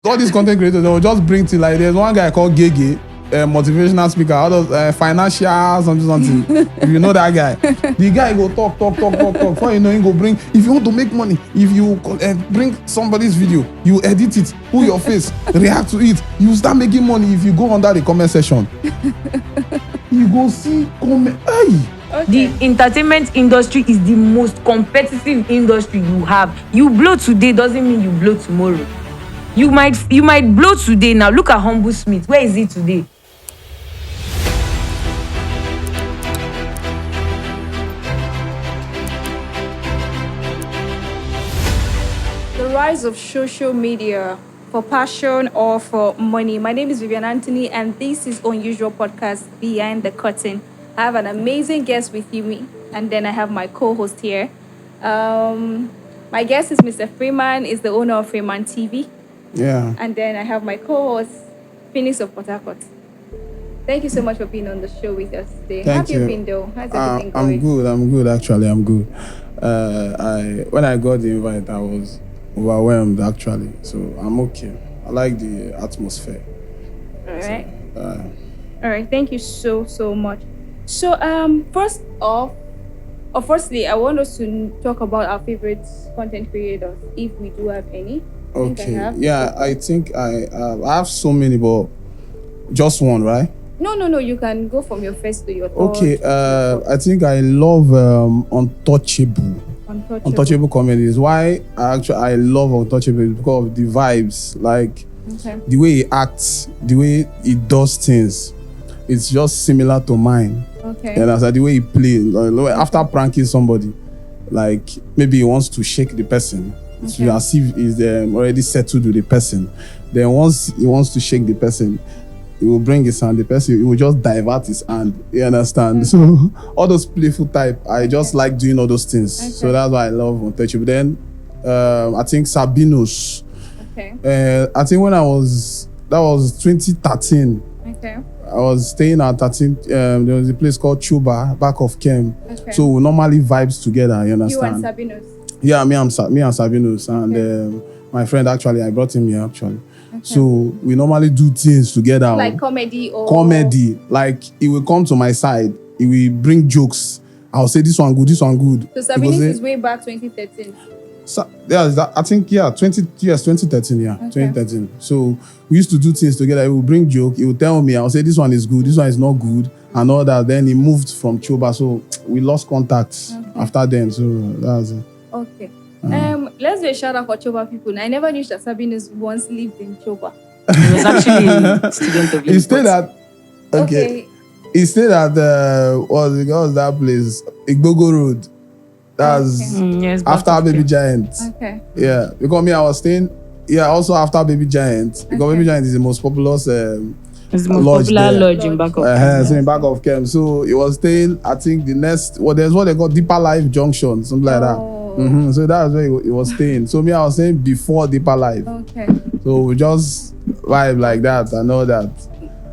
All these content creators, they will just bring to like, there's one guy called Gege, motivational speaker, all those financial something. If you know that guy, the guy go talk. Before you know, he go bring. If you want to make money, if you bring somebody's video, you edit it, put your face, react to it, you start making money. If you go under the comment section, you go see comment. Hey. Okay. The entertainment industry is the most competitive industry you have. You blow today doesn't mean you blow tomorrow. You might blow today. Now look at Humble Smith. Where is he today? The rise of social media for passion or for money. My name is Vivian Anthony, and this is Unusual Podcast Behind the Curtain. I have an amazing guest with me, and then I have my co-host here. My guest is Mr. Freeman, is the owner of Freeman TV. Yeah. And then I have my co-host, Phoenix of Port-Harcourt. Thank you so much for being on the show with us today. Thank How you. have you been though? How's everything going? I'm good actually. I'm good. When I got the invite, I was overwhelmed actually. So I'm okay. I like the atmosphere. All right. So, All right. Thank you so much. So firstly, I want us to talk about our favorite content creators, if we do have any. Okay. I think I have so many, but just one, right? No. You can go from your first to your third. Okay. I think I love Untouchable. Untouchable comedies. Why I love Untouchable is because of the vibes, like the way he acts, the way he does things. It's just similar to mine. Okay. And as the way he plays, after pranking somebody, like maybe he wants to shake the person. It's as if he's already settled with the person. Then once he wants to shake the person, he will bring his hand. The person, he will just divert his hand. You understand? So all those playful type, I just like doing all those things. So that's why I love Untouchable. Then I think Sabinos. Okay. I think that was 2013. Okay. I was staying at 13. There was a place called Chuba, back of Kem. Okay. So we normally vibes together. You understand? You and Sabinos. Yeah, me and Sabinos, and my friend actually, I brought him here actually. Okay. So we normally do things together. Like comedy. Like he will come to my side, he will bring jokes. I'll say this one good. So Sabinos is way back 2013. I think 2013, yeah, 2013. So we used to do things together. He will bring joke. He will tell me, I'll say this one is good, this one is not good, and all that. Then he moved from Choba, so we lost contact after then. So that's it. Okay. Let's do a shout out for Choba people. I never knew that Sabinos once lived in Choba. He was actually a student of He stayed at He stayed at what was that place? Igbogo Road. That's after Baby Giant. Okay. Yeah, because me, I was staying. Yeah, also after Baby Giant. Because Baby Giant is the most popular. It's the most popular lodge in back of Kem. So in back of Kem. So it was staying. I think the next. There's what they call Deeper Life Junction, something like that. So that's where it was staying. So me, I was staying before Deeper Life. Okay. So we just vibe like that and all that.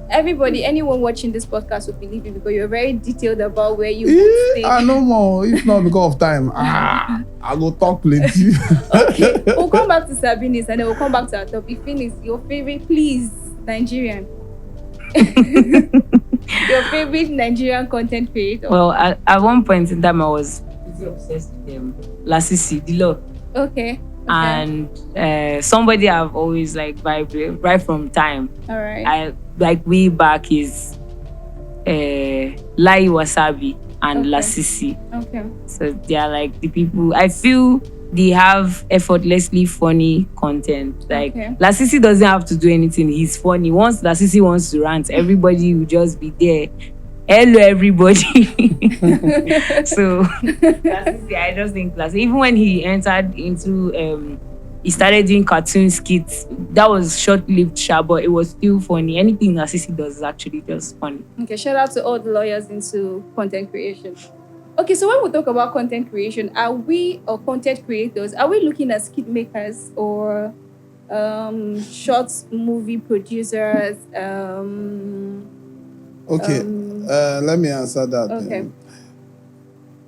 Everybody, anyone watching this podcast will believe you because you're very detailed about where you stay. I know more. If not because of time, I go talk plenty. Okay, we'll come back to Sabinis and then we'll come back to our topic. Phoenix, your favorite, please, Nigerian. Your favorite Nigerian content creator. Well, at one point in time, I was pretty obsessed with them. Lasisi, Dilo. Okay. And somebody I've always like vibed right from time. All right. I like way back is Lai Wasabi and Lasisi. Okay. So they are like the people I feel they have effortlessly funny content. Like Lasisi doesn't have to do anything. He's funny. Once Lasisi wants to rant, everybody will just be there. Hello, everybody. So Lasisi, I just think Lasisi, even when he entered into he started doing cartoon skits. That was short-lived, but it was still funny. Anything Lasisi does is actually just funny. Okay, shout out to all the lawyers into content creation. Okay, so when we talk about content creation, or content creators, are we looking at skit makers or short movie producers? Let me answer that. Okay.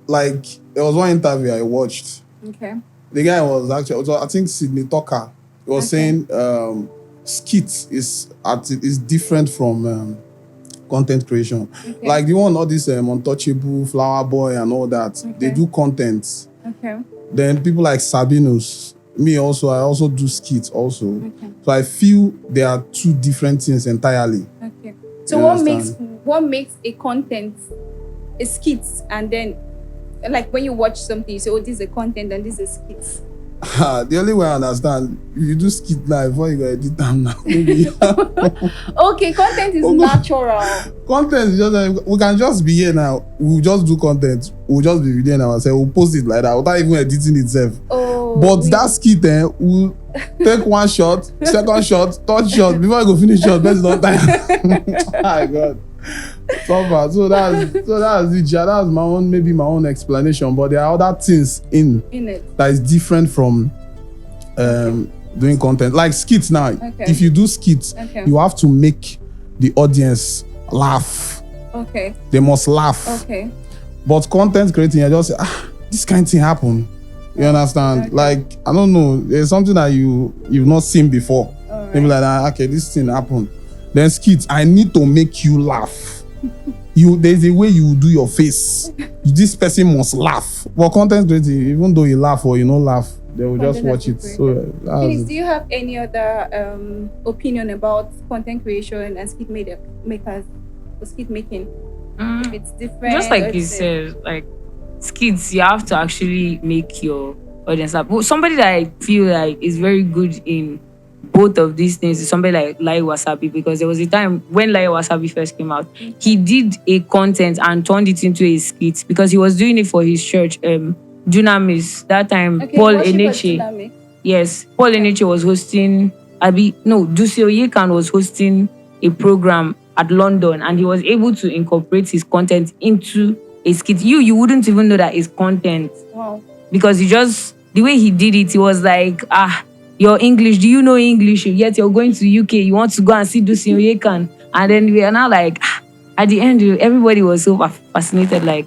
Like, there was one interview I watched. Okay. The guy was actually, I think Sydney Tucker. He was saying skit is different from content creation. Like the one, all this Untouchable, Flower Boy, and all that. They do content. Then people like Sabinus, I also do skits also. So I feel there are two different things entirely. So what makes a content a skit, and then like when you watch something, you say, oh, this is a content and this is a skit? The only way I understand, if you do skit now before you go edit them now. Maybe. Okay, content is natural. Content is just we can just be here now. We'll just do content. We'll just be videoing ourselves. We'll post it like that without even editing itself. But that skit we'll take one shot, second shot, third shot before I go finish shot. Best on time. My God. So that's it. Yeah, that's my own explanation. But there are other things in it that is different from doing content. Like skits now. If you do skits, you have to make the audience laugh. They must laugh. But content creating, you just say, this kind of thing happen. You understand? Like, I don't know, there's something that you've not seen before. Maybe like that, okay, this thing happened. Then skits, I need to make you laugh. There's a way you do your face. This person must laugh. But content creating, even though you laugh or you don't laugh, they will just watch it. So, Phoenix, do you have any other opinion about content creation and skit makers or skit making? If it's different, just like you said, like skits, you have to actually make your audience laugh. Somebody that I feel like is very good in both of these things is somebody like Lai Wasabi, because there was a time when Lai Wasabi first came out, he did a content and turned it into a skit because he was doing it for his church, Dunamis. That time, Paul Eneche. Yes, Paul Eneche was hosting. Dusi Oyekan was hosting a program at London, and he was able to incorporate his content into a skit. You wouldn't even know that it's content. Wow. Because the way he did it, he was like, your English, do you know English? Yet you're going to UK, you want to go and see Dusi Oyekan. And then we are now like, at the end, everybody was so fascinated, like,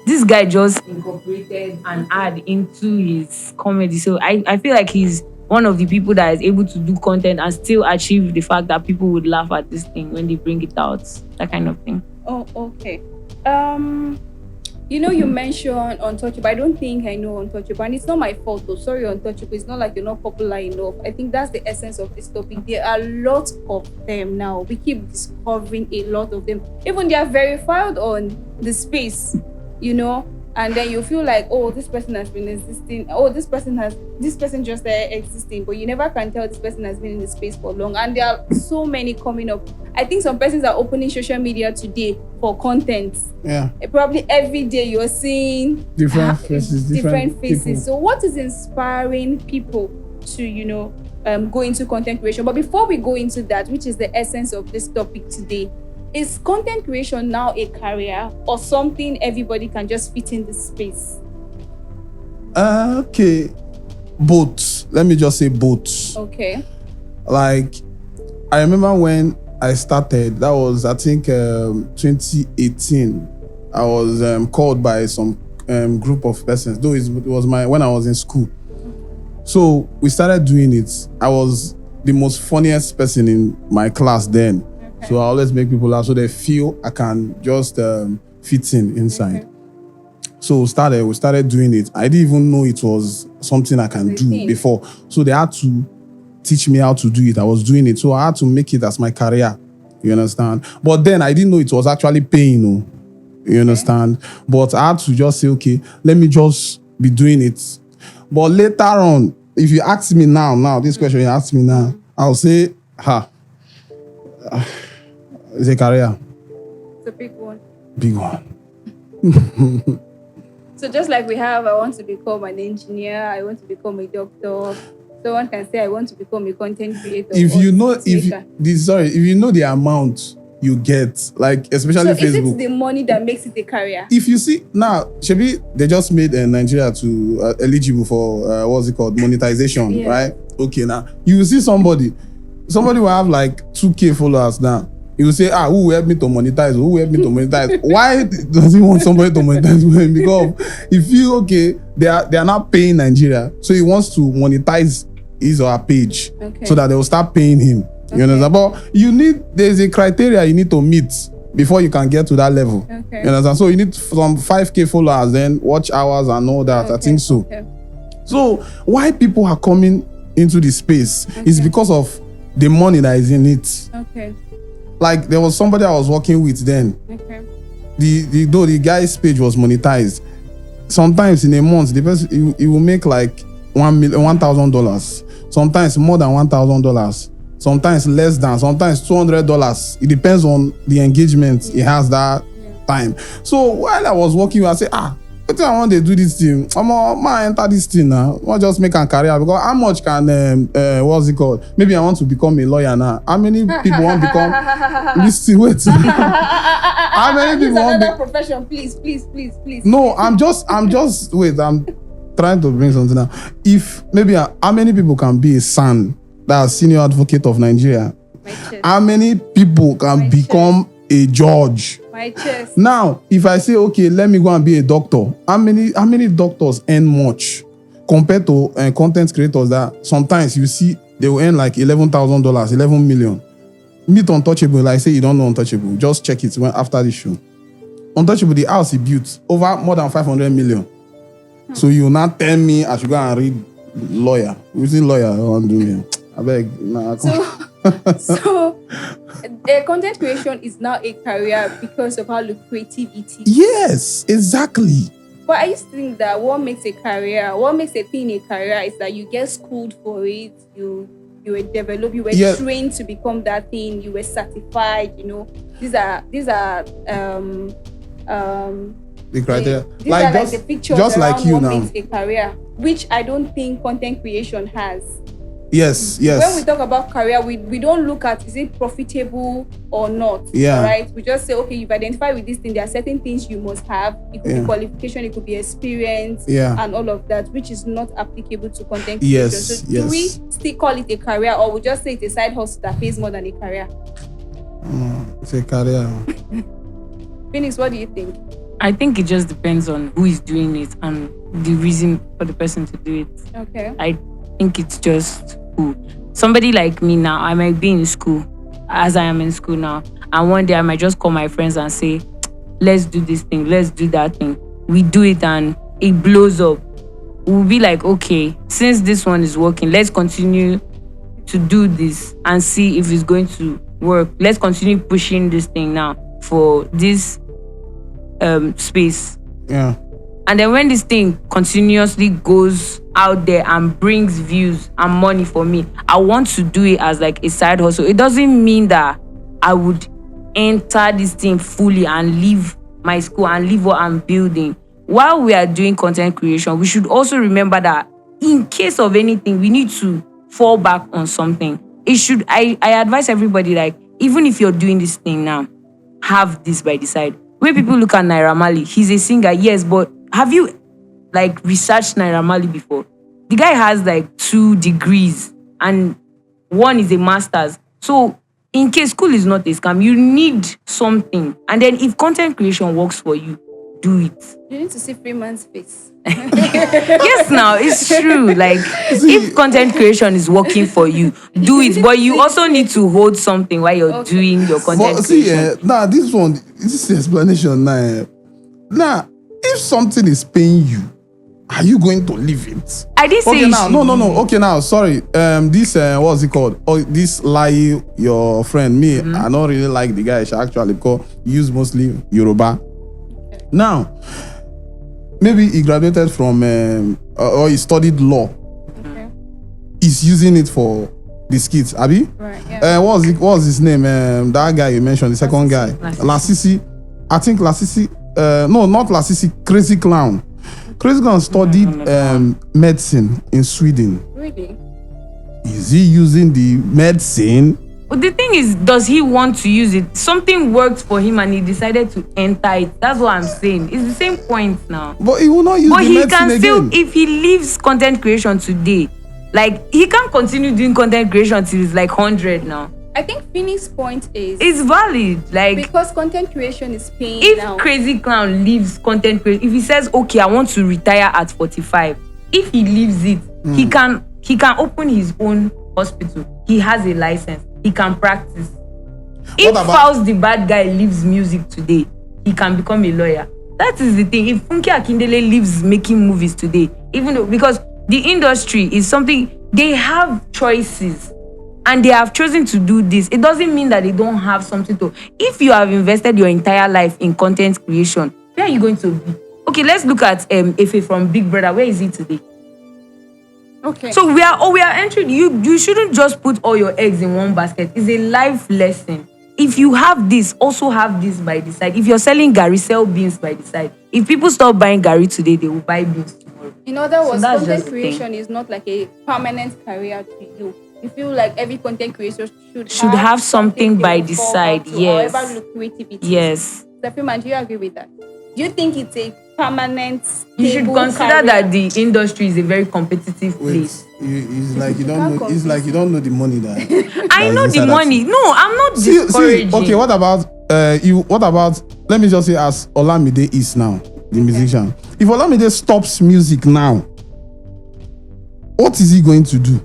this guy just incorporated an ad into his comedy. So I feel like he's one of the people that is able to do content and still achieve the fact that people would laugh at this thing when they bring it out. That kind of thing. Oh, okay. You mentioned Untouchable. I don't think I know Untouchable, and it's not my fault though. Sorry, Untouchable. It's not like you're not popular enough. I think that's the essence of this topic. There are lots of them now. We keep discovering a lot of them. Even they are verified on the space, and then you feel like, oh, this person has been existing. Oh, this person just existing, but you never can tell this person has been in the space for long. And there are so many coming up. I think some persons are opening social media today for content. Yeah. Probably every day you're seeing different faces. So what is inspiring people to, go into content creation? But before we go into that, which is the essence of this topic today, is content creation now a career or something everybody can just fit in this space? Okay. Both. Let me just say both. Okay. Like, I remember when I started, that was, I think, 2018. I was called by some group of persons, though it was when I was in school. So we started doing it. I was the most funniest person in my class then. Okay. So I always make people laugh so they feel I can just fit inside. Okay. So we started doing it. I didn't even know it was something I can do before. So they had to teach me how to do it. I was doing it. So I had to make it as my career. You understand? But then I didn't know it was actually paying. You understand? But I had to just say, okay, let me just be doing it. But later on, if you ask me now, this question you ask me now, I'll say, it's a career. It's a big one. Big one. So just like we have, I want to become an engineer, I want to become a doctor. Someone can say, I want to become a content creator. If you know the amount you get, like especially Facebook. Is it the money that makes it a career? If you see now, Shebi, they just made Nigeria to eligible for monetization, right? Okay, now you see somebody will have like 2K followers now. He will say, who will help me to monetize? Who will help me to monetize? Why does he want somebody to monetize with him? Because if you they are not paying Nigeria, so he wants to monetize his or her page, Okay. so that they will start paying him. You understand? But there's a criteria you need to meet before you can get to that level. Okay. You understand? So you need some 5K followers, then watch hours and all that. I think so. Okay. So why people are coming into the space is because of the money that is in it. Okay. Like there was somebody I was working with then. Okay. Though the guy's page was monetized, sometimes in a month the person he will make like $1,000. Sometimes more than $1,000. Sometimes less than. Sometimes $200. It depends on the engagement he has that time. So while I was working, I say, but I want to do this thing. I'm enter this thing now. I want just make a career, because how much can what's it called? Maybe I want to become a lawyer now. How many people want to become this thing? Wait. How many people want another profession? Please. No, I'm just wait. I'm trying to bring something out. If maybe how many people can be a son, that's senior advocate of Nigeria? How many people can become a judge? My chest. Now, if I say, okay, let me go and be a doctor, how many doctors earn much compared to content creators that sometimes you see they will earn like $11,000, 11 million. Meet Untouchable, like say you don't know Untouchable, just check it after this show. Untouchable, the house he built over more than 500 million. So you now tell me I should go and read lawyer. Using lawyer, I want to do here. I beg. Nah, So content creation is now a career because of how lucrative it is. Yes, exactly. But I used to think that what makes a thing a career is that you get schooled for it, you were developed, you were trained to become that thing, you were certified, These are the criteria. These are like the pictures just around like you what now. makes a career, which I don't think content creation has. Yes. When we talk about career, we don't look at is it profitable or not. Yeah. Right? We just say, okay, you've identified with this thing. There are certain things you must have. It could be qualification, it could be experience, and all of that, which is not applicable to content creation. So do we still call it a career, or we just say it's a side hustle that pays more than a career? It's a career. Phoenix, what do you think? I think it just depends on who is doing it and the reason for the person to do it. Okay. I think it's just who. Somebody like me now, I might be in school, as I am in school now, and one day I might just call my friends and say, let's do this thing, let's do that thing. We do it and it blows up. We'll be like, okay, since this one is working, let's continue to do this and see if it's going to work. Let's continue pushing this thing now for this space. Yeah. And then when this thing continuously goes out there and brings views and money for me, I want to do it as like a side hustle. It doesn't mean that I would enter this thing fully and leave my school and leave what I'm building. While we are doing content creation, we should also remember that in case of anything, we need to fall back on something. I advise everybody, like, even if you're doing this thing now, have this by the side. When people look at Naira Marley, he's a singer, yes, but have you like researched Naira Marley before? The guy has like 2 degrees and one is a master's. So in case school is not a scam, you need something. And then if content creation works for you, do it. You need to see Freeman's face. Yes, now it's true. Like, if content creation is working for you, do it. But you also need to hold something while you're doing your content creation. This explanation now, if something is paying you, are you going to leave it? I didn't say no. Okay, now, sorry. This what's it called? Oh, this lie, your friend. Me, I don't really like the guy. She actually use mostly Yoruba. Now, maybe he graduated from or he studied law. Okay. He's using it for the skits, Abi? Right. Yeah. What was his name? That guy you mentioned, the second guy, Lasisi. I think Lasisi. No, not Lasisi. Crazy Clown. Crazy Clown studied medicine in Sweden. Really? Is he using the medicine? But the thing is, does he want to use it? Something worked for him and he decided to enter it. That's what I'm saying. It's the same point now. But he will not use the medicine again. But he can still, if he leaves content creation today, like, he can't continue doing content creation till he's like 100 now. I think Phoenix's point is... It's valid. Like, because content creation is paying if now. Crazy Clown leaves content creation, if he says, okay, I want to retire at 45, if he leaves it, he can He can open his own hospital. He has a license. He can practice. If Faust the bad guy leaves music today, he can become a lawyer. That is the thing. If Funke Akindele leaves making movies today, even though, because the industry is something, they have choices and they have chosen to do this. It doesn't mean that they don't have something to. If you have invested your entire life in content creation, where are you going to be? Okay, let's look at Efe from Big Brother. Where is he today? Okay. So we are entering. You shouldn't just put all your eggs in one basket. It's a life lesson. If you have this, also have this by the side. If you're selling Gary, sell beans by the side. If people stop buying Gary today, they will buy beans tomorrow. In other words, So content creation is not like a permanent career to you. You feel like every content creator should have something by the side. Yes. However lucrative it is. Yes. Steffiman, do you agree with that? Do you think it's a permanent, You should stable consider career? that the industry is a very competitive place. It's like you don't know. It's like you don't know the money that. I know the money. No, I'm not See, discouraging. okay, what about you? What about? Let me just say, as Olamide is now, the musician. If Olamide stops music now, what is he going to do?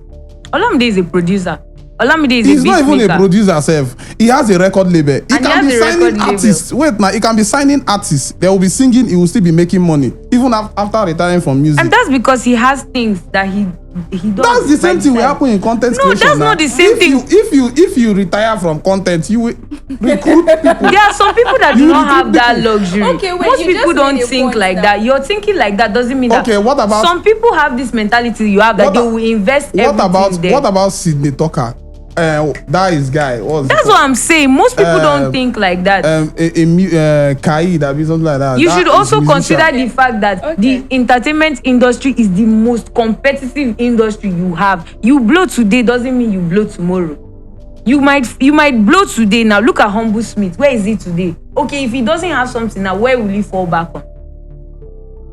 Olamide is a producer. Olamide is He's a not even a beatmaker. producer self. He has a record label. He And he can has be a signing record label. artists. Wait, now he can be signing artists. They will be singing. He will still be making money even after retiring from music. And that's because he has things that he does. That's the same thing will happen in content No, creation. that's now. not the same thing. If you retire from content, you will recruit people. There are some people that do You not have recruit that people. luxury. Okay, wait, Most you people just don't made a think point like now. that. You're thinking like that doesn't mean that. Okay, what about- some people have this mentality you have that What they a- will invest everything there. What about Sydney Tucker? That is guy. That's what I'm saying. Most people don't think like that. Kai, that be something like that. You That should is also musician. consider the fact that Okay. the entertainment industry is the most competitive industry you have. You blow today doesn't mean you blow tomorrow. You might blow today. Now look at Humble Smith. Where is he today? Okay, if he doesn't have something now, where will he fall back on?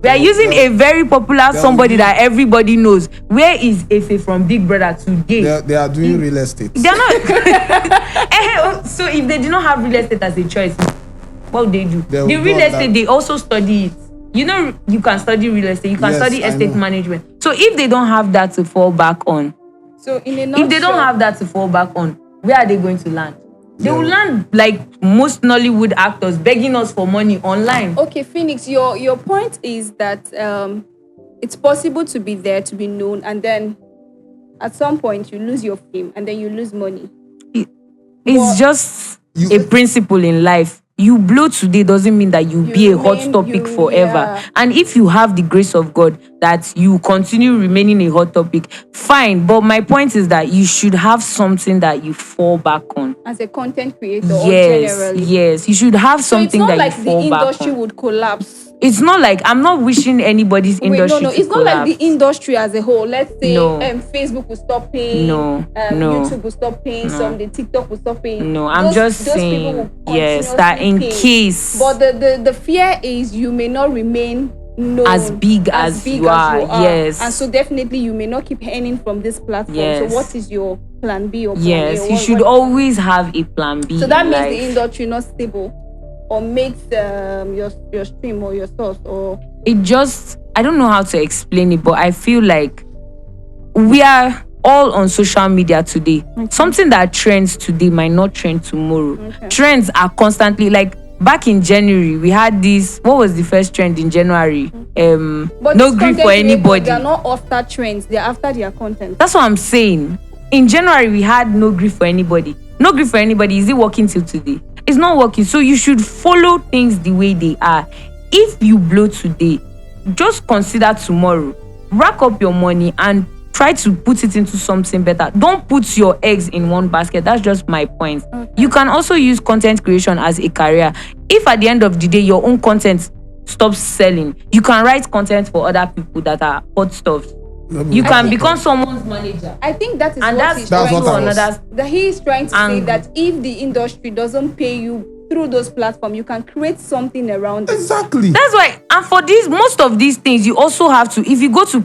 We are using a very popular somebody that everybody knows. Where is Efe from Big Brother today? They are doing real estate. They're not. So if they do not have real estate as a choice, what would they do? They will The real do estate, that. they also study it. You know, you can study real estate. You can Yes, study I estate know. management. So if they don't have that to fall back on, So in a nutshell, if they don't have that to fall back on, where are they going to land? They will land like most Nollywood actors begging us for money online. Okay, Phoenix, your point is that it's possible to be there, to be known, and then at some point you lose your fame and then you lose money. It's just a principle in life. You blow today doesn't mean that you be a hot topic forever. Yeah. And if you have the grace of God that you continue remaining a hot topic, fine. But my point is that you should have something that you fall back on. As a content creator or Yes, generally. yes. You should have So it's something not that like you the fall back industry on. would collapse. It's not like I'm not wishing anybody's industry No. to It's not collapse. like the industry as a whole. Let's say No. Facebook will stop paying. No. YouTube will stop paying. Some the TikTok will stop paying. No, I'm just those people saying, will yes, that in continuously pay. case. But the fear is you may not remain known As big as you are, yes. And so definitely you may not keep earning from this platform. Yes. So what is your plan B or plan Yes, A? you should always have a plan B. So that in means life. the industry not stable or makes your stream or your source or It just, I don't know how to explain it, but I feel like we are all on social media today. Something that trends today might not trend tomorrow. Trends are constantly, like back in January, we had this, what was the first trend in January? but No these grief content for creators, anybody. They are not after trends, they're after their content. That's what I'm saying. In January, we had no grief for anybody. No grief for anybody. Is it working till today? It's not working. So you should follow things the way they are. If you blow today, just consider tomorrow. Rack up your money and try to put it into something better. Don't put your eggs in one basket. That's just my point. You can also use content creation as a career. If at the end of the day, your own content stops selling, you can write content for other people that are hot stuff. You can become someone's manager. I think that is And what that's he's That's trying what I to was- that he is trying to say And- that if the industry doesn't pay you through those platforms, you can create something around it. Exactly. That's why, and for these, most of these things, you also have to, if you go to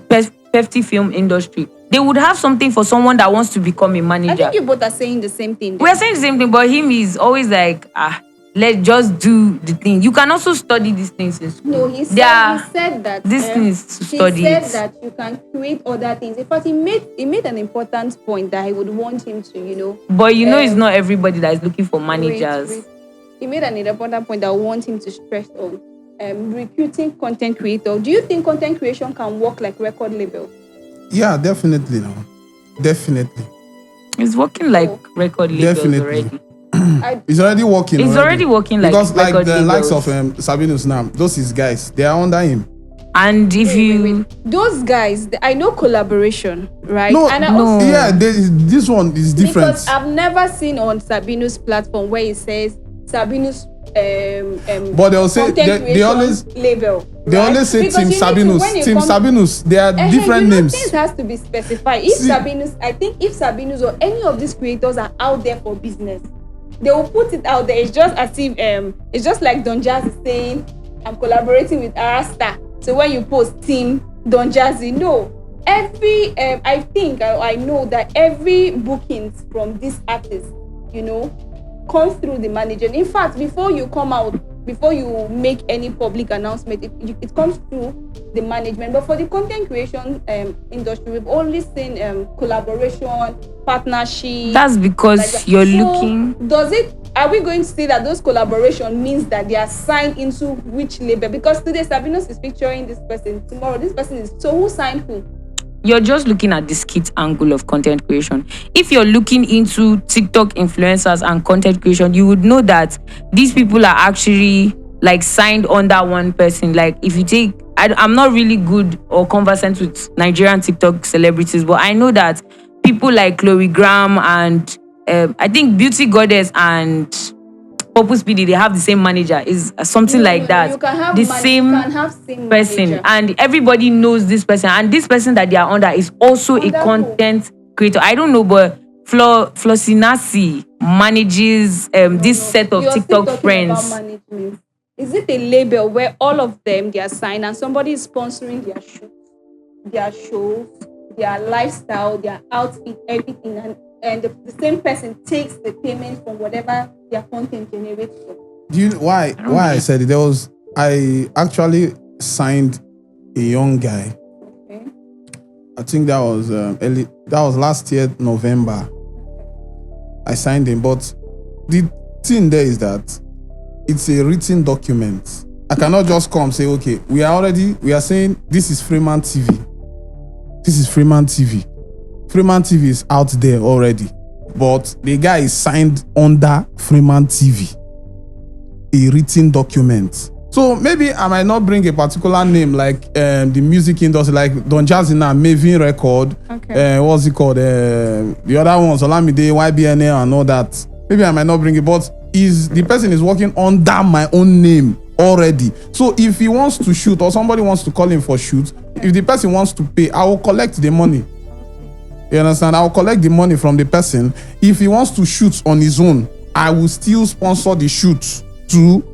Pefty Film Industry, they would have something for someone that wants to become a I manager. think you both are saying the same thing. We're saying the same thing, but him is always like, let's just do the thing. You can also study these things in school. No, he said that these things to study. He said that you can create other things. In fact, he made an important point that he would want him to, But it's not everybody that is looking for managers. He made an important point that I want him to stress on. Recruiting content creators. Do you think content creation can work like record label? Yeah, definitely. No, definitely. It's working like record labels already. It's already working. It's already working like because like the labels. likes of Sabinus now, those his guys, they are under him. And if those guys, I know collaboration, right? No, and yeah, this one is different. Because I've never seen on Sabinus' platform where it says Sabinus. But they'll say they always label. They always say Team Sabinus. Team Sabinus. They are different names. Things has to be specified. If Sabinus or any of these creators are out there for business, they will put it out there. It's just as if it's just like Don Jazzy is saying, "I'm collaborating with Arasta." So when you post Team Don Jazzy, no. Every I think I know that every bookings from this artist, comes through the manager. In fact, before you make any public announcement, it comes through the management. But for the content creation industry, we've only seen collaboration, partnership. That's because you're looking. Are we going to say that those collaboration means that they are signed into which label? Because today Sabinus is featuring this person, tomorrow this person is. So who signed who? You're just looking at the skit angle of content creation. If you're looking into TikTok influencers and content creation, you would know that these people are actually like signed under one person. Like if you take, I'm not really good or conversant with Nigerian TikTok celebrities, but I know that people like Chloe Graham and I think Beauty Goddess and Purple Speedy, they have the same manager. Is something like that. You can have same person, manager. And everybody knows this person. And this person that they are under is also a content creator. I don't know, but Flosinasi manages this set of TikTok friends. Is it a label where all of them they are signed and somebody is sponsoring their shows, their lifestyle, their outfit, everything, and the same person takes the payment from whatever their content generates from? Do you know why I said it? I actually signed a young guy. Okay. I think that was early. That was last year November. I signed him, but the thing there is that it's a written document. I cannot just come say, okay, we are saying this is Freeman TV. This is Freeman TV. Freeman TV is out there already, but the guy is signed under Freeman TV, a written document. So maybe I might not bring a particular name like the music industry, like Don Jazzy now, Maven Record. Okay. What's it called? The other ones, Olamide, YBNL, and all that. Maybe I might not bring it, but the person is working under my own name already. So if he wants to shoot or somebody wants to call him for shoot, if the person wants to pay, I will collect the money. You understand? I will collect the money from the person. If he wants to shoot on his own, I will still sponsor the shoot too.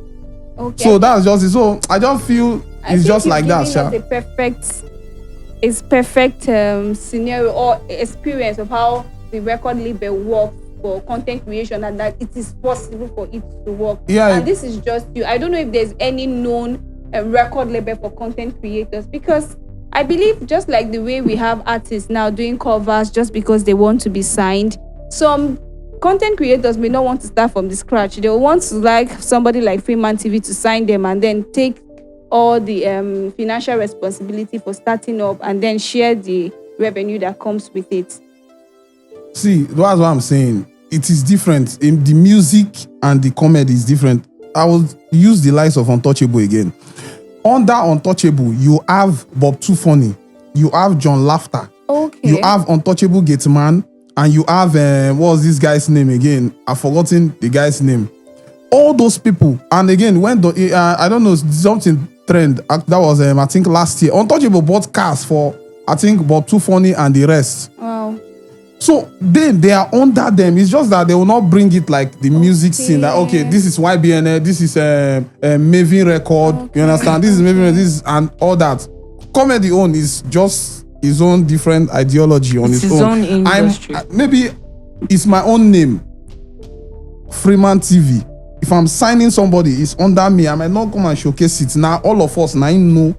Okay. So that's just it. So I just feel it's just like that, Sha. It's perfect scenario or experience of how the record label works for content creation and that it is possible for it to work. Yeah. And this is just you. I don't know if there's any known record label for content creators, because I believe just like the way we have artists now doing covers just because they want to be signed, some content creators may not want to start from the scratch. They want to like somebody like Freeman TV to sign them and then take all the financial responsibility for starting up and then share the revenue that comes with it. See, that's what I'm saying. It is different. In the music and the comedy is different. I will use the likes of Untouchable again. Under Untouchable, you have Bob Too Funny, you have John Laughter, okay, you have Untouchable Gateman, and you have what was this guy's name again? I've forgotten the guy's name. All those people, and again, when I don't know, something trend that was I think last year. Untouchable bought cars for I think Bob Too Funny and the rest. Wow. So then they are under them. It's just that they will not bring it like the music scene. That okay, this is YBNL, this is Maven Record. Okay. You understand? This is Maven, this is and all that. Comedy own is just his own different ideology on his own. Industry. Maybe it's my own name, Freeman TV. If I'm signing somebody, it's under me. I might not come and showcase it. Now all of us now know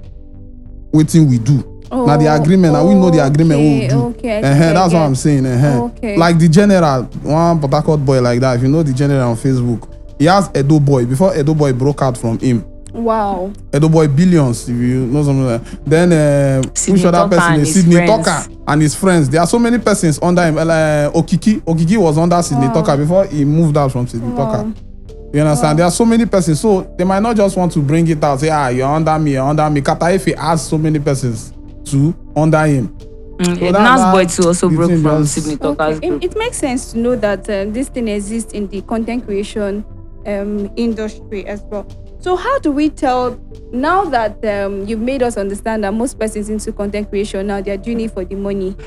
what thing we do. Now the agreement, now we know the agreement we do. Okay, that's what I'm saying. Okay. Like the general, one Port-Harcourt boy like that. If you know the general on Facebook, he has Edo Boy before Edo Boy broke out from him. Wow. Edo Boy Billions, if you know something like that. Then which other person is Sydney Tucker and his friends. There are so many persons under him. Okiki was under Sydney Tucker before he moved out from Sydney Tucker. You understand? There are so many persons, so they might not just want to bring it out. Say, you're under me, you're under me. Kataife has so many persons to under him. So Nas Boy too also broke from Sydney Tucker's group. It makes sense to know that this thing exists in the content creation industry as well. So how do we tell, now that you've made us understand that most persons into content creation now, they're doing it for the money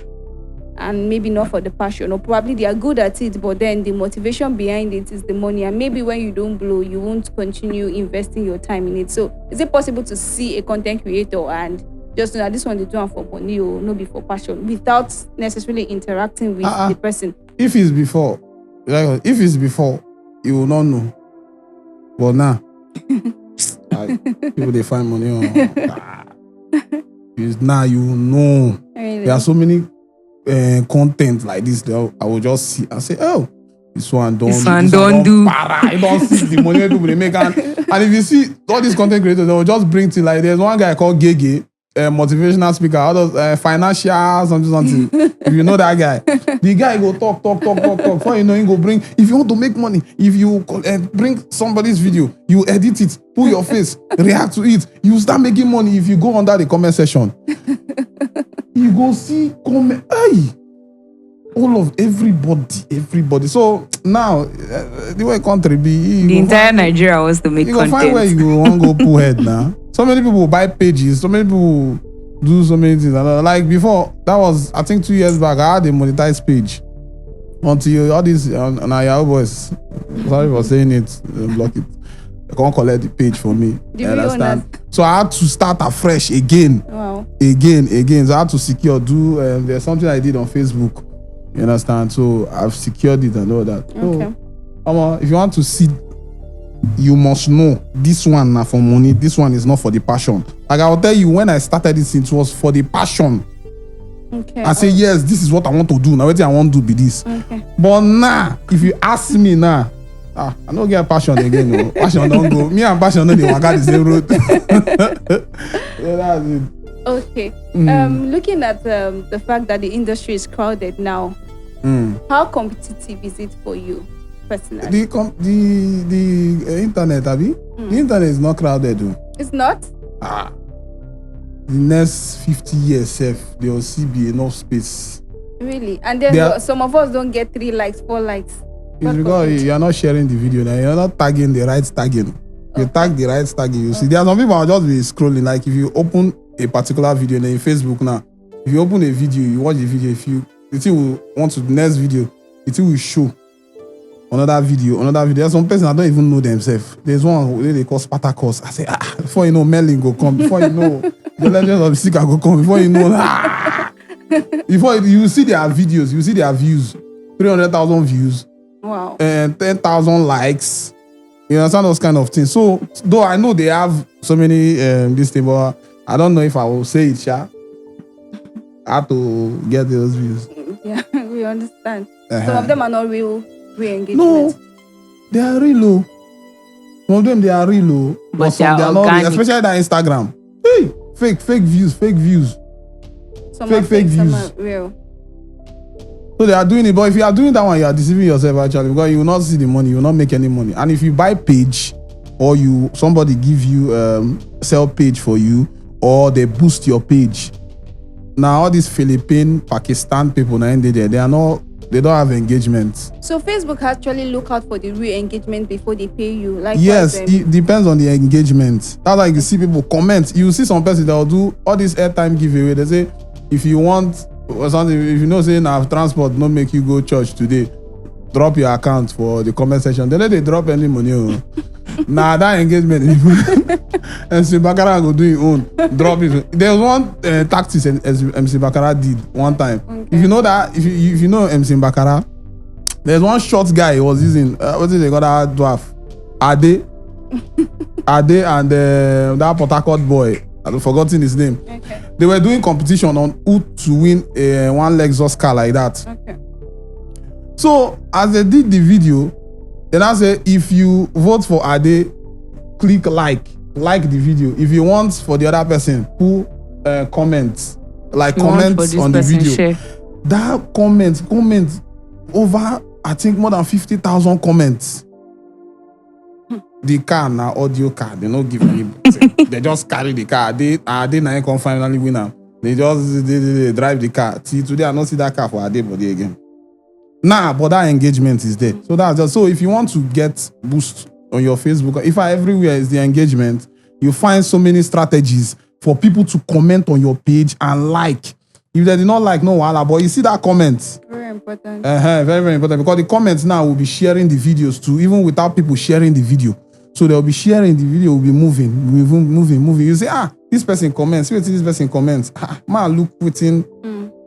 and maybe not for the passion, or probably they are good at it, but then the motivation behind it is the money, and maybe when you don't blow, you won't continue investing your time in it. So is it possible to see a content creator and just know that this one is doing for money or not be for passion without necessarily interacting with the person? If it's before, you will not know. But now, people they find money on. Now you know. Really? There are so many content like this that I will just see and say, oh, this one don't do. I don't see the money people they make. And if you see all these content creators, they will just bring to, like, there's one guy called Gege, motivational speaker, others financial something. If you know that guy, the guy go talk. Before you know, he go bring. If you want to make money, if you bring somebody's video, you edit it, put your face, react to it, you start making money. If you go under the comment section, you go see comment. Hey, all of everybody. So now, the way country be, the entire Nigeria wants to make content. You go find where you want to go pull head now. So many people buy pages. So many people do so many things. Like before, that was, I think 2 years back, I had a monetized page. Until all these Yahoo boys, sorry for saying it, block it. They can't collect the page for me. You understand? So I had to start afresh again. Wow. Again. So I had to secure, there's something I did on Facebook. You understand? So I've secured it and all that. Okay. So, if you want to see, you must know this one now for money. This one is not for the passion. Like I will tell you, when I started this, it was for the passion. Okay. I say, yes, this is what I want to do. Now, what I want to do be this. Okay. But now, if you ask me now, I don't get passion again. No. Passion don't go. Me and passion don't walk the same road. So that's it. Okay. Looking at the fact that the industry is crowded now, how competitive is it for you personally? The internet, Abby? The internet is not crowded, though. It's not? The next 50 years, there will still be enough space. Really? And then some of us don't get 3 likes, 4 likes. It's because you are not sharing the video now. You are not tagging the right tagging. You tag the right tagging. You see, there are some people who just be scrolling. Like if you open a particular video in Facebook now, if you open a video, you watch the video, the thing will want to the next video, the thing will show another video. There's some person I don't even know themselves. There's one they call Spartacus. I say, before you know, Merlin go come. Before you know, the Legends of the Seeker go come. Before you know, before you see their videos, you see their views, 300,000 views. Wow. And 10,000 likes. You understand those kind of things. So, though I know they have so many this thing, but I don't know if I will say it, I have to get those views. Yeah, we understand. Some of them are not real engagement. No, they are real low. Some of them they are real low, but some they are not real, especially that Instagram. Hey, fake views. Some are fake views. Some are real. So they are doing it, but if you are doing that one, you are deceiving yourself actually, because you will not see the money, you will not make any money. And if you buy page, or somebody give you sell page for you, or they boost your page. Now all these Philippine, Pakistan people now they don't have engagement. So Facebook actually look out for the real engagement before they pay you. Like yes, it depends on the engagement. That's like you see people comment. You see some person that will do all this airtime giveaway. They say if you want or something, if you know say now transport not make you go church today, drop your account for the comment section. They let they drop any money. Nah, that engagement MC Bakara go do his own. Drop it. There's one tactics MC Bakara did one time. Okay. If you know that, if you know MC Bakara, there's one short guy he was using. What is they got that dwarf? Ade and that Port-Harcourt boy, I've forgotten his name. Okay. They were doing competition on who to win one Lexus car like that. Okay. So as they did the video, then I say, if you vote for Ade, click like the video. If you want for the other person, put comments, like comments on the video. Share. That comment over, I think, more than 50,000 comments. The car now audio car, they don't give anybody. They just carry the car. They now come finally winner. They just they drive the car. See, today I don't see that car for Ade body again. Nah, but that engagement is there. So that's just so if you want to get boost on your Facebook, if everywhere is the engagement, you find so many strategies for people to comment on your page and like. If they did not like, no wahala, but you see that comment. Very important. Very, very important, because the comments now will be sharing the videos too, even without people sharing the video. So they'll be sharing the video, will be moving. You say, this person comments. See what this person comments. Man, look within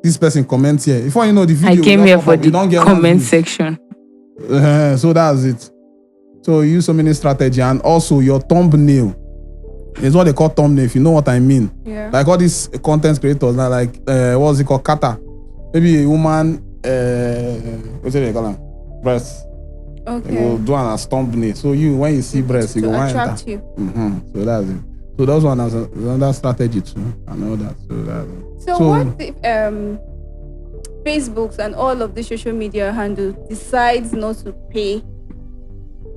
this person comments here. Before you know the video, I came here for the comment section. So that's it. So you use so many strategy, and also your thumbnail. It's what they call thumbnail, if you know what I mean. Yeah. Like all these content creators, like what's it called? Kata. Maybe a woman, what's it they call them? Breast. Okay. They will do an as thumbnail. So when you see breast, you go want attract you. So that's it. So those one has another strategy too. I know that. So that's it. So what if Facebooks and all of the social media handles decides not to pay?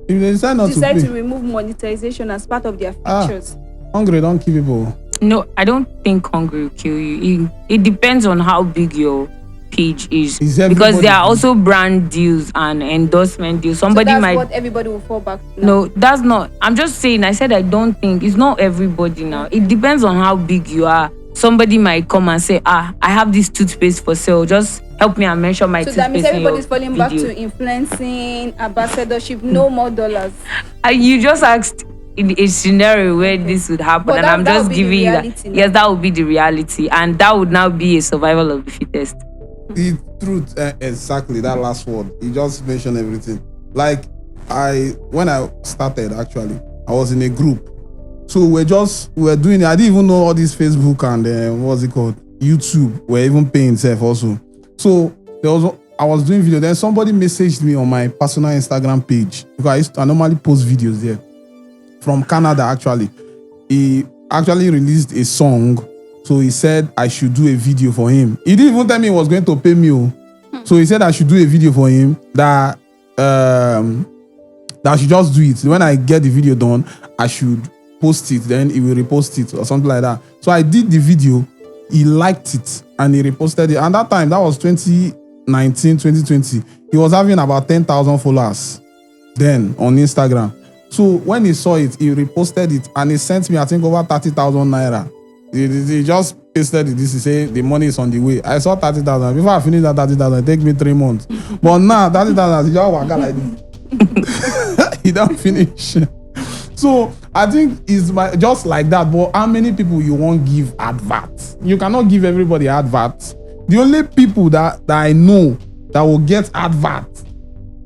If they decide to remove monetization as part of their features. Hungry don't kill people. No, I don't think hungry will kill you. It depends on how big your page is. Because there are also brand deals and endorsement deals. Somebody so that's might. What everybody will fall back to. No, that's not. I'm just saying. I said I don't think it's not everybody now. It depends on how big you are. Somebody might come and say, I have this toothpaste for sale. Just help me and mention my toothpaste. So that means everybody's falling back video. to influencing, ambassadorship, no more dollars. You just asked in a scenario where this would happen, but and I'm just giving you that. Now. Yes, that would be the reality, and that would now be a survival of the fittest. The truth, exactly that last word. You just mentioned everything. Like when I started, actually, I was in a group. So we were doing it. I didn't even know all this Facebook and what's it called? YouTube. We're even paying self also. So I was doing video. Then somebody messaged me on my personal Instagram page, because I normally post videos there. From Canada, actually. He actually released a song. So he said I should do a video for him. He didn't even tell me he was going to pay me. So he said I should do a video for him that I should just do it. When I get the video done, I should post it, then he will repost it or something like that. So I did the video, he liked it, and he reposted it. And that time, that was 2019, 2020. He was having about 10,000 followers then on Instagram. So when he saw it, he reposted it, and he sent me, I think, over 30,000 naira. He just pasted it. This is say the money is on the way. I saw 30,000. Before I finished that 30,000, it take me 3 months. But now 30,000, he just walk out like this. He don't finish. So I think it's just like that. But how many people you won't give adverts? You cannot give everybody adverts. The only people that I know that will get adverts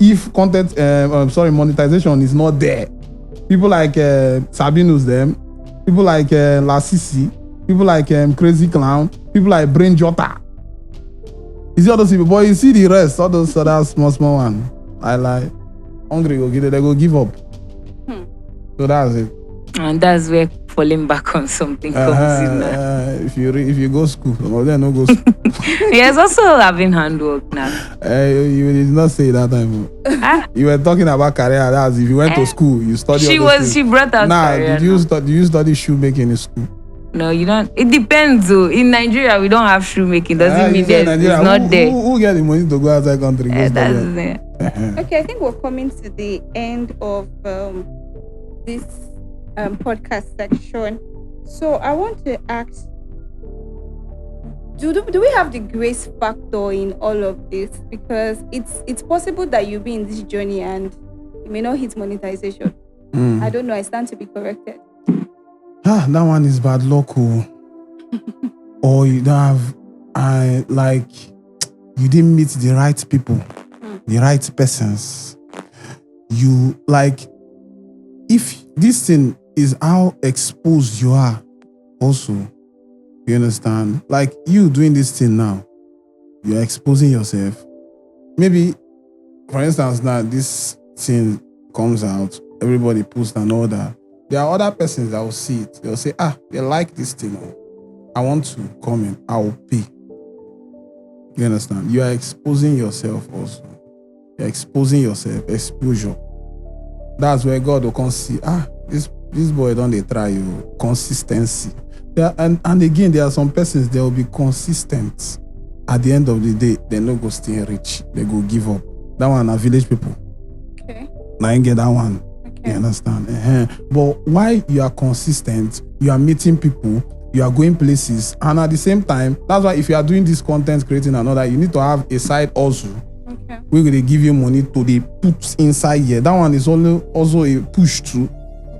if monetization is not there. People like Sabinus, them. People like Lasisi. People like Crazy Clown. People like Brain Jota. You see all those people, but you see the rest, all those other small one. I like hungry go get it, they go give up. So that's it. And that's where falling back on something comes in. If you go school, well, then no go school. Yes, also having handwork now. You did not say that time. You were talking about career. That's if you went to school, you studied. She brought out career. Did you study shoemaking in school? No, you don't. It depends though. In Nigeria, we don't have shoemaking. Doesn't mean it's not there. Who get the money to go outside country? Okay, I think we're coming to the end of this podcast section. So I want to ask, do we have the grace factor in all of this? Because it's possible that you'll be in this journey and you may not hit monetization. I don't know. I stand to be corrected. That one is bad luck. Or you don't have, you didn't meet the right people, the right persons. You if this thing is how exposed you are, also, you understand? Like you doing this thing now, you're exposing yourself. Maybe, for instance, now this thing comes out, everybody posts and all that. There are other persons that will see it. They'll say, they like this thing. I want to come in. I will pay. You understand? You are exposing yourself also. You're exposing yourself. Exposure. That's where God will come see, this boy don't they try you. Consistency. And again, there are some persons, they will be consistent. At the end of the day, they no go stay rich. They go give up. That one are village people. Okay. Now you get that one. Okay. You understand? But while you are consistent, you are meeting people, you are going places, and at the same time, that's why if you are doing this content creating and all that, you need to have a side also. Okay. We're going to give you money to the put inside here. That one is also a push too.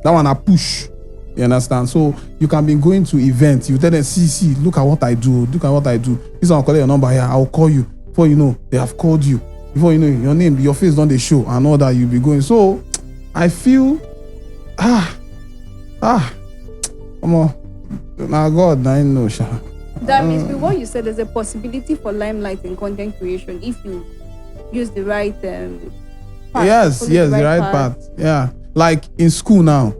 That one a push. You understand? So you can be going to events. You tell them, see, look at what I do. Look at what I do. This one, I'll call your number here. I'll call you. Before you know, they have called you. Before you know, your name, your face don't they show and all that, you'll be going. So I feel, come on. Now God, I know. That means with what you said, there's a possibility for limelight in content creation if you use the right path. Yes, the right path. Yeah. Like in school now,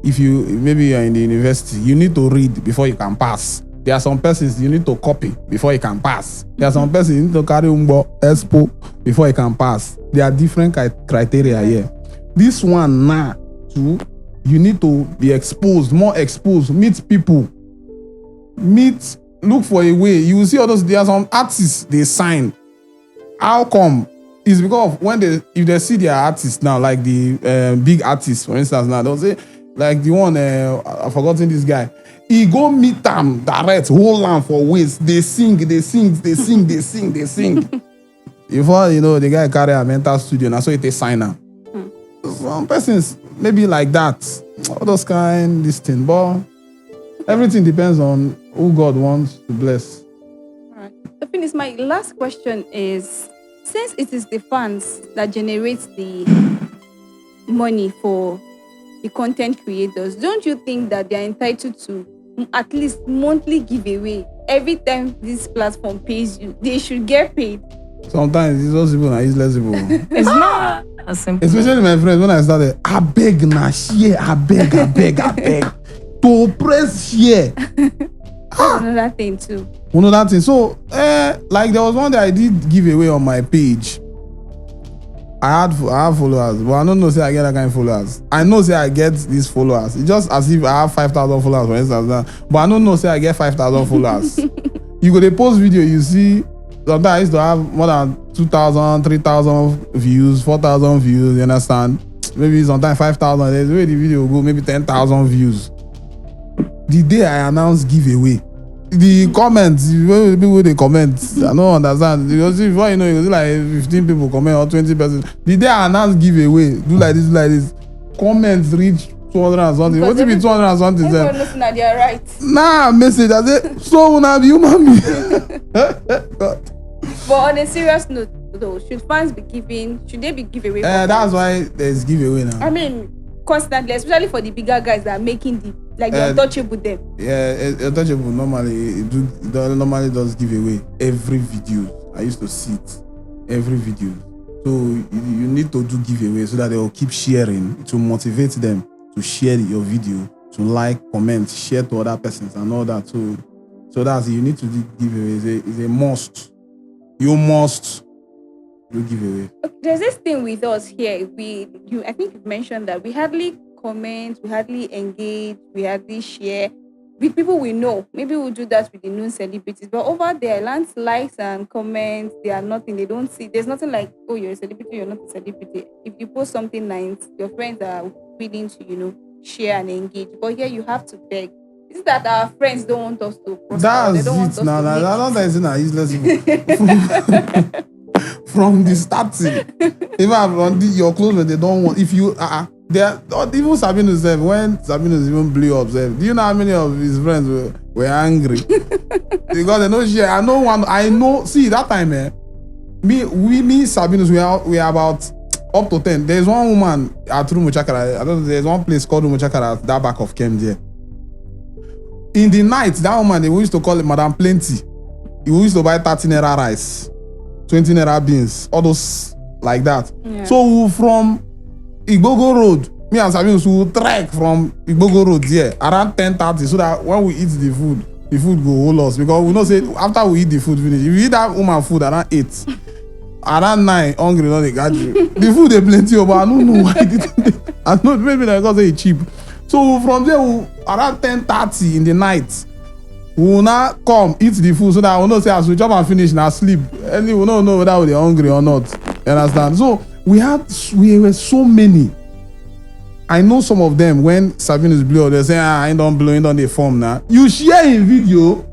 if you maybe you're in the university, you need to read before you can pass. There are some persons you need to copy before you can pass. There are some persons you need to carry expo before you can pass. There are different criteria here. This one now, too, you need to be exposed, more exposed, meet people. Look for a way. You will see others, there are some artists they sign. How come? It's because if they see their artists now, like the big artists, for instance, now they'll say, like the one, I've forgotten this guy. He go meet them direct, hold on for ways. They sing. Before you know, the guy carry a mental studio, and so it is sign up. Some persons maybe like that. All those kind, this thing. But everything depends on who God wants to bless. All right. To finish, my last question is, since it is the fans that generate the money for the content creators, don't you think that they're entitled to at least monthly giveaway? Every time this platform pays you, they should get paid. Sometimes it's those people are useless people. It's not as simple. Especially my friends, when I started, I beg na share, I beg. To press share. Another thing too. Another thing. So, like there was one that I did give away on my page. I have followers, but I don't know say I get that kind of followers. I know say I get these followers. It's just as if I have 5,000 followers, for instance. But I don't know say I get 5,000 followers. You go to post video, you see, sometimes I used to have more than 2,000, 3,000 views, 4,000 views, you understand? Maybe sometimes 5,000. There's where the video will go, maybe 10,000 views. The day I announced giveaway, the comments, people they comment, I don't understand. Because before you know, you see like 15 people comment or 20 persons. The day I announced giveaway, do like this. Comments reach 200 and something. What if it's 200 and something? Everyone knows that they are right. Nah, message. I say, so when I be human being. But on a serious note, though, should they be giveaway? That's why there's giveaway now. I mean, constantly, especially for the bigger guys that are making the untouchable them. Yeah, untouchable normally does giveaway every video. I used to see it every video. So you need to do giveaway so that they will keep sharing to motivate them to share your video, to like, comment, share to other persons and all that. So that's you need to do giveaway. It's a must. You must do giveaway. There's this thing with us here. I think you've mentioned that we hardly comment, we hardly engage, we hardly share with people we know. Maybe we'll do that with the known celebrities, but over there, likes and comments, they are nothing. They don't see. There's nothing like, oh, you're a celebrity, you're not a celebrity. If you post something nice, your friends are willing to, share and engage. But here you have to beg. Is that our friends don't want us to prosper? That's they don't want it. us No, to I don't think it's useless people. From the starting, even on your clothes, they don't want. If you they're even Sabino said when Sabino even blew up. Do you know how many of his friends were angry because they don't share? I know. See that time, me Sabino, we are about up to 10. There's one woman at Rumuchakara. I don't know, there's one place called Rumuchakara at that back of Kem there. In the night, that woman, they used to call it Madam Plenty. We used to buy 30 naira rice, 20 naira beans, all those like that. Yeah. So from Igbogo Road, me and Sabinus will trek from Igbogo Road there around 10:30 so that when we eat the food go hold us. Because we know say after we eat the food finish, if you eat that woman food around 8, around 9, hungry, not they got you. The food they plenty, but I don't know why I know maybe because it's cheap. So from there, around 10:30 in the night, we will now come eat the food so that we know say as we chop and finish now sleep. And we don't know whether we're hungry or not. You understand? So we were so many. I know some of them when Sabinus blew, they say, I don't blow in on the form now. You share in video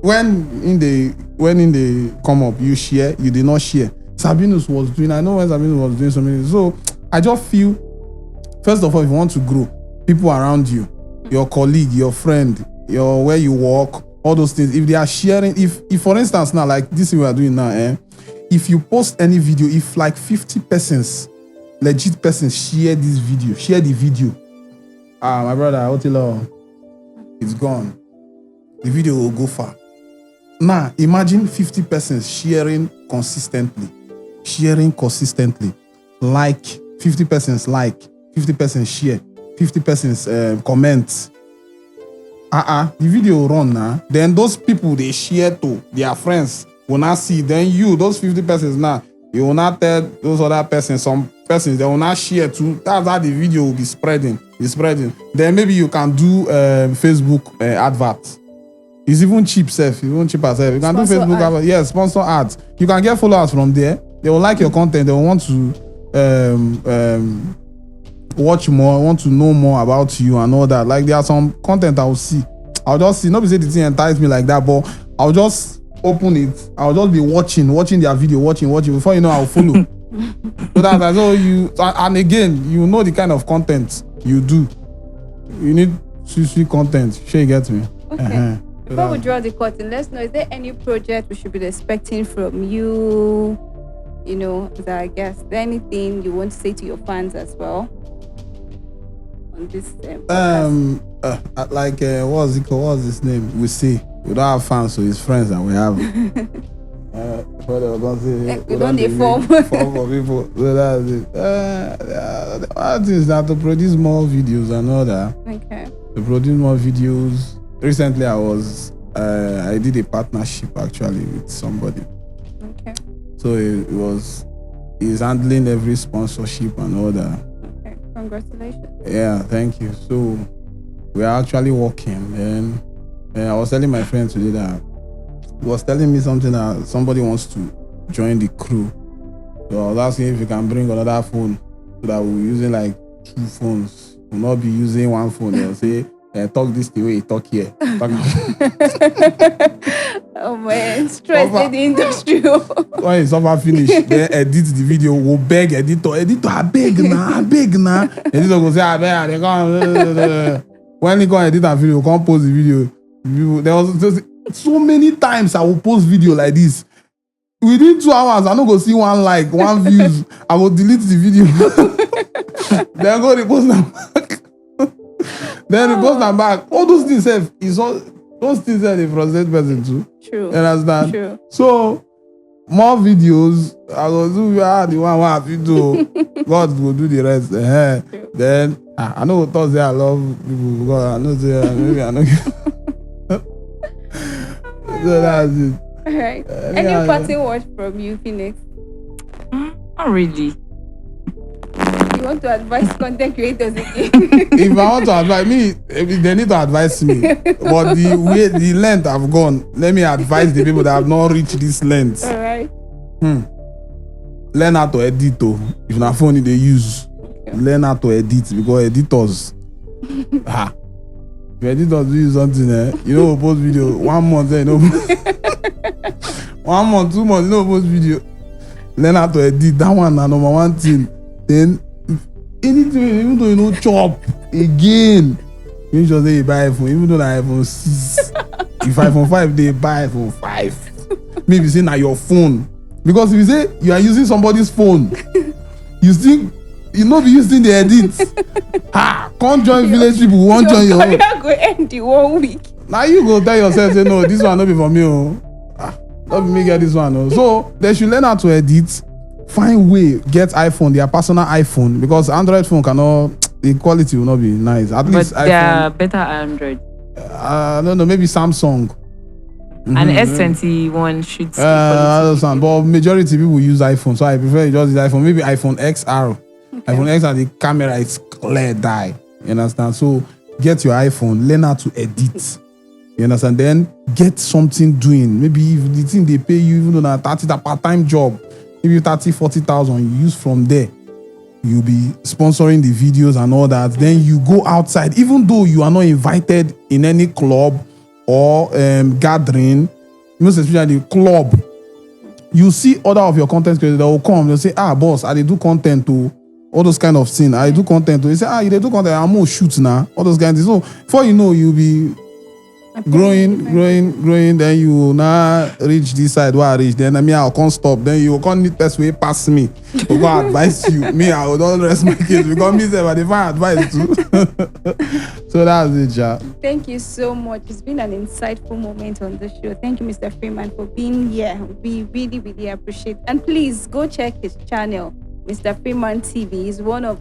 when in the come up, you share, you did not share. Sabinus was doing, I know when Sabinus was doing something. So I just feel, first of all, if you want to grow, people around you, your colleague, your friend, your where you work, all those things, if they are sharing, if for instance now, like this we are doing now, if you post any video, if like 50 persons, legit persons share this video, share the video, my brother, Otilo, it's gone. The video will go far. Now, imagine 50 persons sharing consistently, like 50 persons like, 50 persons share, 50 persons comment. The video will run now. Then those people they share to their friends will not see. Then you, those 50 persons now, you will not tell those other persons, some persons, they will not share too. That's how the video will be spreading. Then maybe you can do Facebook adverts. It's even cheap, safe. You can do Facebook adverts. Yes, sponsor ads. You can get followers from there. They will like your content. They will want to watch more, want to know more about you and all that. Like there are some content I will see. I'll just see. Nobody say the thing entices me like that, but I'll just open it. I'll just be watching their video, watching. Before you know, I'll follow. So that's so you. And again, you know the kind of content you do. You need sweet content. Sure, you get me. Okay. Before we draw the curtain, let's know: is there any project we should be expecting from you? You know, that I guess. Is there anything you want to say to your fans as well? This like what's it called? What's his name? We see. We don't have fans, so it's friends that we have. What they were gonna say? We don't need form for people. So that's it. The other thing is that to produce more videos and all that. Okay. To produce more videos. Recently, I did a partnership actually with somebody. Okay. So he's handling every sponsorship and all that. Congratulations. Yeah, thank you. So we are actually working, and I was telling my friend today that he was telling me something that somebody wants to join the crew. So I was asking if you can bring another phone so that we're using like 2 phones. We'll not be using one phone. They'll say, talk this the way you talk here. Oh man, stress in the industry. When it's over finished, then edit the video. We'll beg editor, I beg now. Editor will say, I beg. When he go edit a video, can't post the video. There was just so many times I will post video like this. Within 2 hours, I don't go see one like, 1 views. I will delete the video. Then go repost them back. All those things those things are the frustrate person too. True. You understand? True. So more videos. I go do the one I have to do. God will do the rest. Then I know Thursday I love people because I know maybe I know. So that's it. All right. Any parting words from you, Phoenix? Not really. You want to advise content creators again? If I want to advise me, they need to advise me. But the length I've gone, let me advise the people that have not reached this length. All right. Learn how to edit though. If na phone they use, learn how to edit because editors. If editors do something, you know, post video 1 month, you know. 1 month, 2 months, you know, post video. Learn how to edit. That one na number 1 thing. Then anything, even though you know chop again, make sure say you buy iPhone, even though na iPhone 6. If iPhone 5, they buy iPhone 5. Maybe say na your phone. Because if you say you are using somebody's phone, You know be using the edit. Can't join village people, won't join your own. Go end the 1 week. Now you go tell yourself, say no, this one not be for me. Not be me get this one. So they should learn how to edit. Find way, get iPhone, their personal iPhone, because Android phone cannot, the quality will not be nice. At least but there are better Android. I don't know, maybe Samsung. And S21 should see I understand, but majority people use iPhone, so I prefer you just use iPhone. Maybe iPhone XR. Okay. iPhone XR, the camera is clear die. You understand? So get your iPhone, learn how to edit. You understand? Then get something doing. Maybe if the thing they pay you, even though that's a part-time job, maybe 30, 40,000, you use from there. You'll be sponsoring the videos and all that. Then you go outside, even though you are not invited in any club or gathering, most especially club. You see other of your content creators that will come, they'll say, boss, I do content to all those kind of things. I do content to. They say, you do content, I'm more shoot now. All those kinds of things. So before you know, you'll be growing, then you will now reach this side where I reach. Then I can't stop. Then you can't need best way past me. To go advise you. Me, I will not rest my case because me say, but if I advise too. So that's it, ja. Thank you so much. It's been an insightful moment on the show. Thank you, Mr. Freeman, for being here. We really, really appreciate it. And please go check his channel, Mr. Freeman TV. He's one of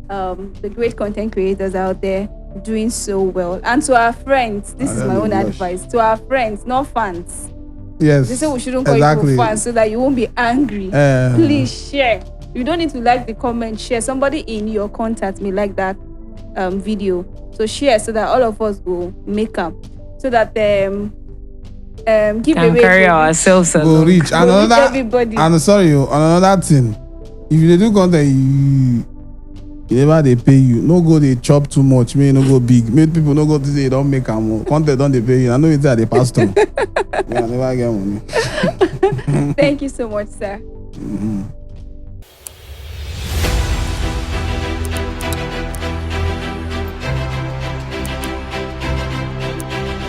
the great content creators out there doing so well. And to our friends, this is my own advice. To our friends, not fans. Yes. They say we shouldn't call you fans so that you won't be angry. Please share. You don't need to like the comment. Share. Somebody in your contact may like that video. So share so that all of us will make up. So that give away. Carry ourselves go reach. Another, everybody. And sorry, another thing. If you do content, never they pay you. No go they chop too much. May no go big. Make people no go to say don't make them. Content don't they pay you. I know it's at the pass through. Yeah, never get money. Thank you so much, sir. Mm-hmm.